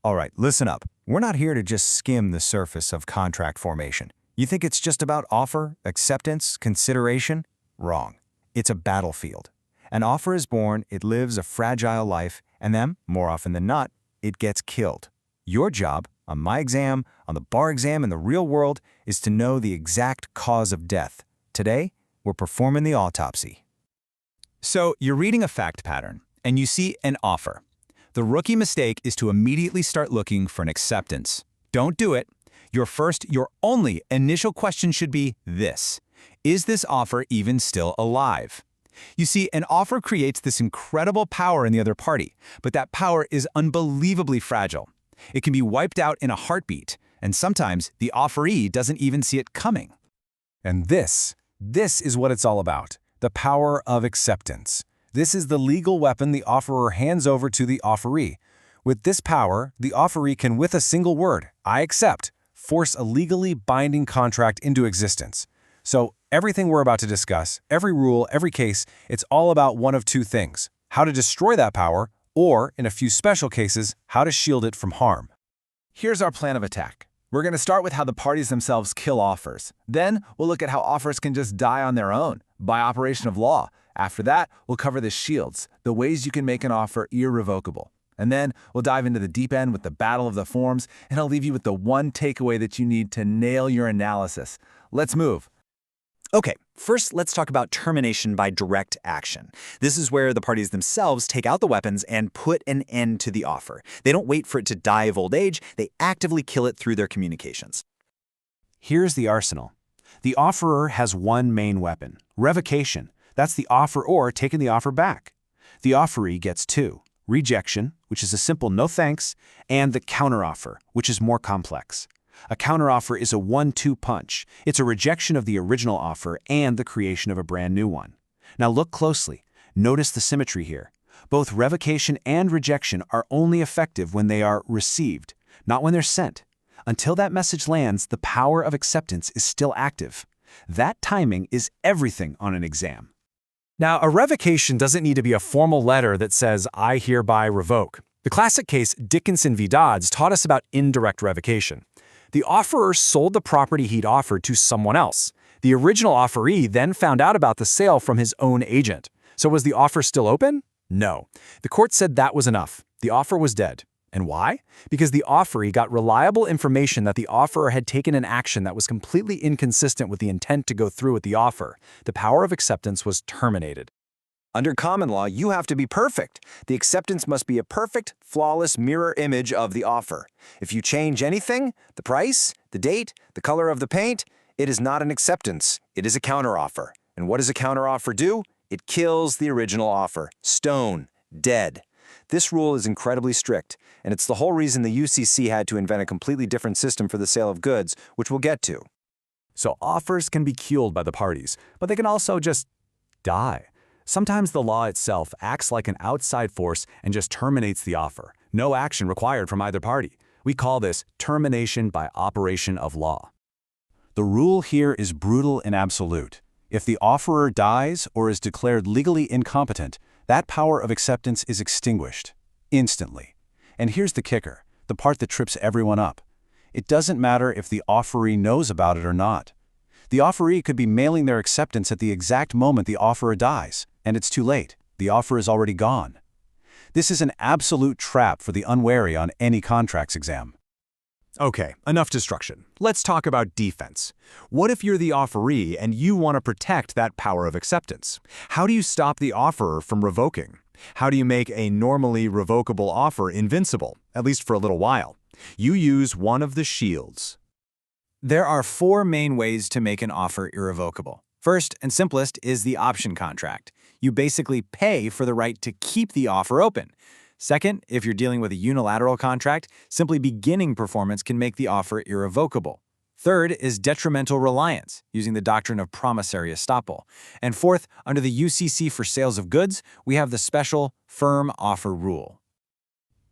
All right, listen up. We're not here to just skim the surface of contract formation. You think it's just about offer, acceptance, consideration? Wrong. It's a battlefield. An offer is born, it lives a fragile life, and then, more often than not, it gets killed. Your job, on my exam, on the bar exam, in the real world, is to know the exact cause of death. Today, we're performing the autopsy. So you're reading a fact pattern, and you see an offer. The rookie mistake is to immediately start looking for an acceptance. Don't do it. Your only initial question should be this: is this offer even still alive? You see, an offer creates this incredible power in the other party, but that power is unbelievably fragile. It can be wiped out in a heartbeat, and sometimes the offeree doesn't even see it coming. And this is what it's all about, the power of acceptance. This is the legal weapon the offerer hands over to the offeree. With this power, the offeree can, with a single word, "I accept," force a legally binding contract into existence. So everything we're about to discuss, every rule, every case, it's all about one of two things: how to destroy that power, or, in a few special cases, how to shield it from harm. Here's our plan of attack. We're going to start with how the parties themselves kill offers. Then we'll look at how offers can just die on their own, by operation of law. After that, we'll cover the shields, the ways you can make an offer irrevocable. And then we'll dive into the deep end with the battle of the forms, and I'll leave you with the one takeaway that you need to nail your analysis. Let's move. Okay, first let's talk about termination by direct action. This is where the parties themselves take out the weapons and put an end to the offer. They don't wait for it to die of old age, they actively kill it through their communications. Here's the arsenal. The offerer has one main weapon: revocation. That's the offeror taking the offer back. The offeree gets two: rejection, which is a simple no thanks, and the counteroffer, which is more complex. A counteroffer is a 1-2 punch. It's a rejection of the original offer and the creation of a brand new one. Now look closely. Notice the symmetry here. Both revocation and rejection are only effective when they are received, not when they're sent. Until that message lands, the power of acceptance is still active. That timing is everything on an exam. Now, a revocation doesn't need to be a formal letter that says, "I hereby revoke." The classic case, Dickinson v. Dodds, taught us about indirect revocation. The offerer sold the property he'd offered to someone else. The original offeree then found out about the sale from his own agent. So was the offer still open? No. The court said that was enough. The offer was dead. And why? Because the offeree got reliable information that the offerer had taken an action that was completely inconsistent with the intent to go through with the offer. The power of acceptance was terminated. Under common law, you have to be perfect. The acceptance must be a perfect, flawless mirror image of the offer. If you change anything, the price, the date, the color of the paint, it is not an acceptance. It is a counteroffer. And what does a counteroffer do? It kills the original offer. Stone. Dead. This rule is incredibly strict, and it's the whole reason the UCC had to invent a completely different system for the sale of goods, which we'll get to. So offers can be killed by the parties, but they can also just die. Sometimes the law itself acts like an outside force and just terminates the offer. No action required from either party. We call this termination by operation of law. The rule here is brutal and absolute. If the offerer dies or is declared legally incompetent, that power of acceptance is extinguished instantly. And here's the kicker, the part that trips everyone up. It doesn't matter if the offeree knows about it or not. The offeree could be mailing their acceptance at the exact moment the offerer dies, and it's too late. The offer is already gone. This is an absolute trap for the unwary on any contracts exam. Okay, enough destruction. Let's talk about defense. What if you're the offeree and you want to protect that power of acceptance? How do you stop the offerer from revoking? How do you make a normally revocable offer invincible, at least for a little while? You use one of the shields. There are four main ways to make an offer irrevocable. First and simplest is the option contract. You basically pay for the right to keep the offer open. Second, if you're dealing with a unilateral contract, simply beginning performance can make the offer irrevocable. Third is detrimental reliance, using the doctrine of promissory estoppel. And fourth, under the UCC for sales of goods, we have the special firm offer rule.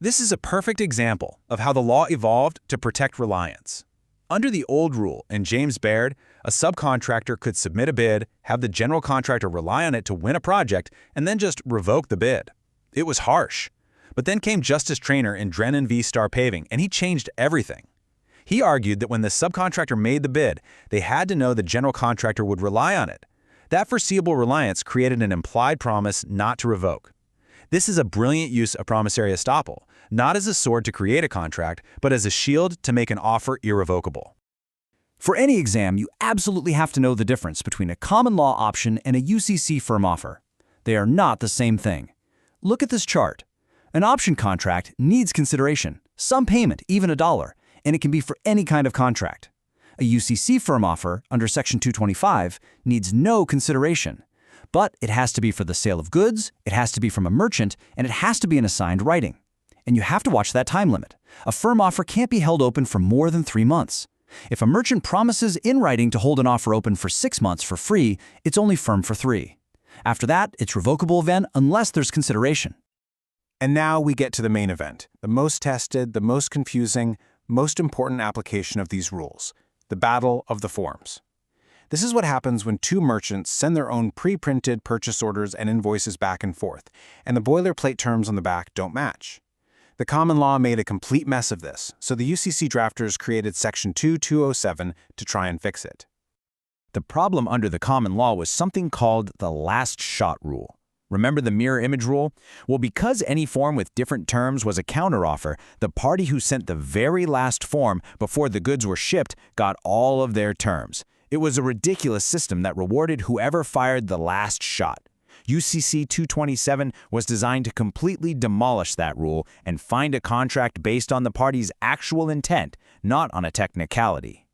This is a perfect example of how the law evolved to protect reliance. Under the old rule in James Baird, a subcontractor could submit a bid, have the general contractor rely on it to win a project, and then just revoke the bid. It was harsh. But then came Justice Traynor in Drennan v. Star Paving, and he changed everything. He argued that when the subcontractor made the bid, they had to know the general contractor would rely on it. That foreseeable reliance created an implied promise not to revoke. This is a brilliant use of promissory estoppel, not as a sword to create a contract, but as a shield to make an offer irrevocable. For any exam, you absolutely have to know the difference between a common law option and a UCC firm offer. They are not the same thing. Look at this chart. An option contract needs consideration, some payment, even $1, and it can be for any kind of contract. A UCC firm offer under Section 225 needs no consideration, but it has to be for the sale of goods, it has to be from a merchant, and it has to be in assigned writing. And you have to watch that time limit. A firm offer can't be held open for more than 3 months. If a merchant promises in writing to hold an offer open for 6 months for free, it's only firm for 3. After that, it's revocable then unless there's consideration. And now we get to the main event, the most tested, the most confusing, most important application of these rules, the battle of the forms. This is what happens when two merchants send their own pre-printed purchase orders and invoices back and forth, and the boilerplate terms on the back don't match. The common law made a complete mess of this, so the UCC drafters created Section 2207 to try and fix it. The problem under the common law was something called the last shot rule. Remember the mirror image rule? Well, because any form with different terms was a counteroffer, the party who sent the very last form before the goods were shipped got all of their terms. It was a ridiculous system that rewarded whoever fired the last shot. UCC 227 was designed to completely demolish that rule and find a contract based on the party's actual intent, not on a technicality.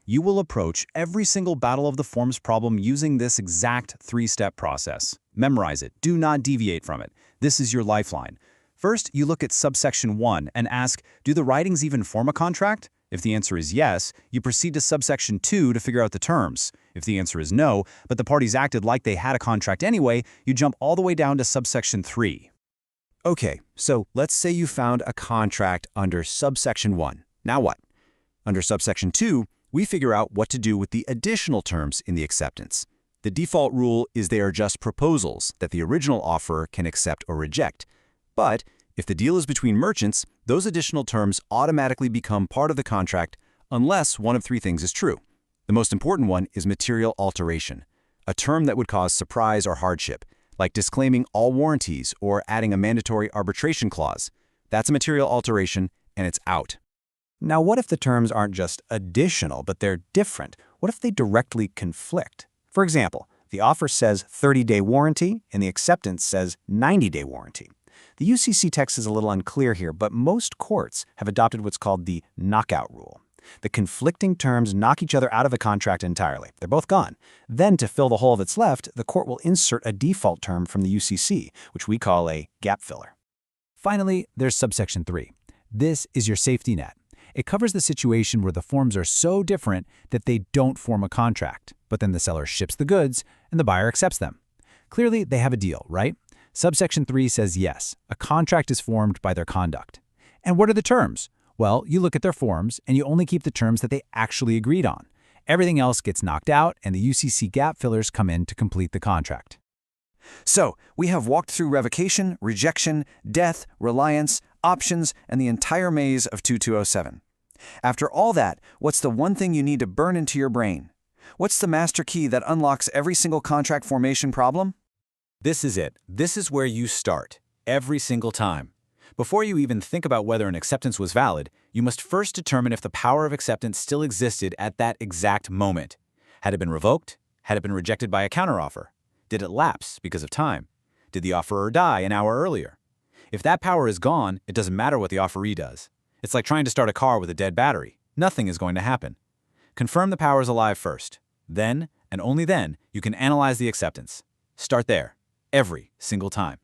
You will approach every single battle of the forms problem using this exact 3-step process. Memorize it. Do not deviate from it. This is your lifeline. First, you look at subsection 1 and ask, do the writings even form a contract? If the answer is yes, you proceed to subsection 2 to figure out the terms. If the answer is no, but the parties acted like they had a contract anyway, you jump all the way down to subsection 3. Okay, so let's say you found a contract under subsection 1. Now what? Under subsection 2, we figure out what to do with the additional terms in the acceptance. The default rule is they are just proposals that the original offeror can accept or reject. But if the deal is between merchants, those additional terms automatically become part of the contract unless one of 3 things is true. The most important one is material alteration, a term that would cause surprise or hardship, like disclaiming all warranties or adding a mandatory arbitration clause. That's a material alteration, and it's out. Now, what if the terms aren't just additional, but they're different? What if they directly conflict? For example, the offer says 30-day warranty, and the acceptance says 90-day warranty. The UCC text is a little unclear here, but most courts have adopted what's called the knockout rule. The conflicting terms knock each other out of the contract entirely. They're both gone. Then, to fill the hole that's left, the court will insert a default term from the UCC, which we call a gap filler. Finally, there's subsection 3. This is your safety net. It covers the situation where the forms are so different that they don't form a contract, but then the seller ships the goods and the buyer accepts them. Clearly, they have a deal, right? Subsection 3 says yes, a contract is formed by their conduct. And what are the terms? Well, you look at their forms and you only keep the terms that they actually agreed on. Everything else gets knocked out and the UCC gap fillers come in to complete the contract. So, we have walked through revocation, rejection, death, reliance, options, and the entire maze of 2207. After all that, what's the one thing you need to burn into your brain? What's the master key that unlocks every single contract formation problem? This is it. This is where you start, every single time. Before you even think about whether an acceptance was valid, you must first determine if the power of acceptance still existed at that exact moment. Had it been revoked? Had it been rejected by a counteroffer? Did it lapse because of time? Did the offeror die an hour earlier? If that power is gone, it doesn't matter what the offeree does. It's like trying to start a car with a dead battery. Nothing is going to happen. Confirm the power is alive first. Then, and only then, you can analyze the acceptance. Start there, every single time.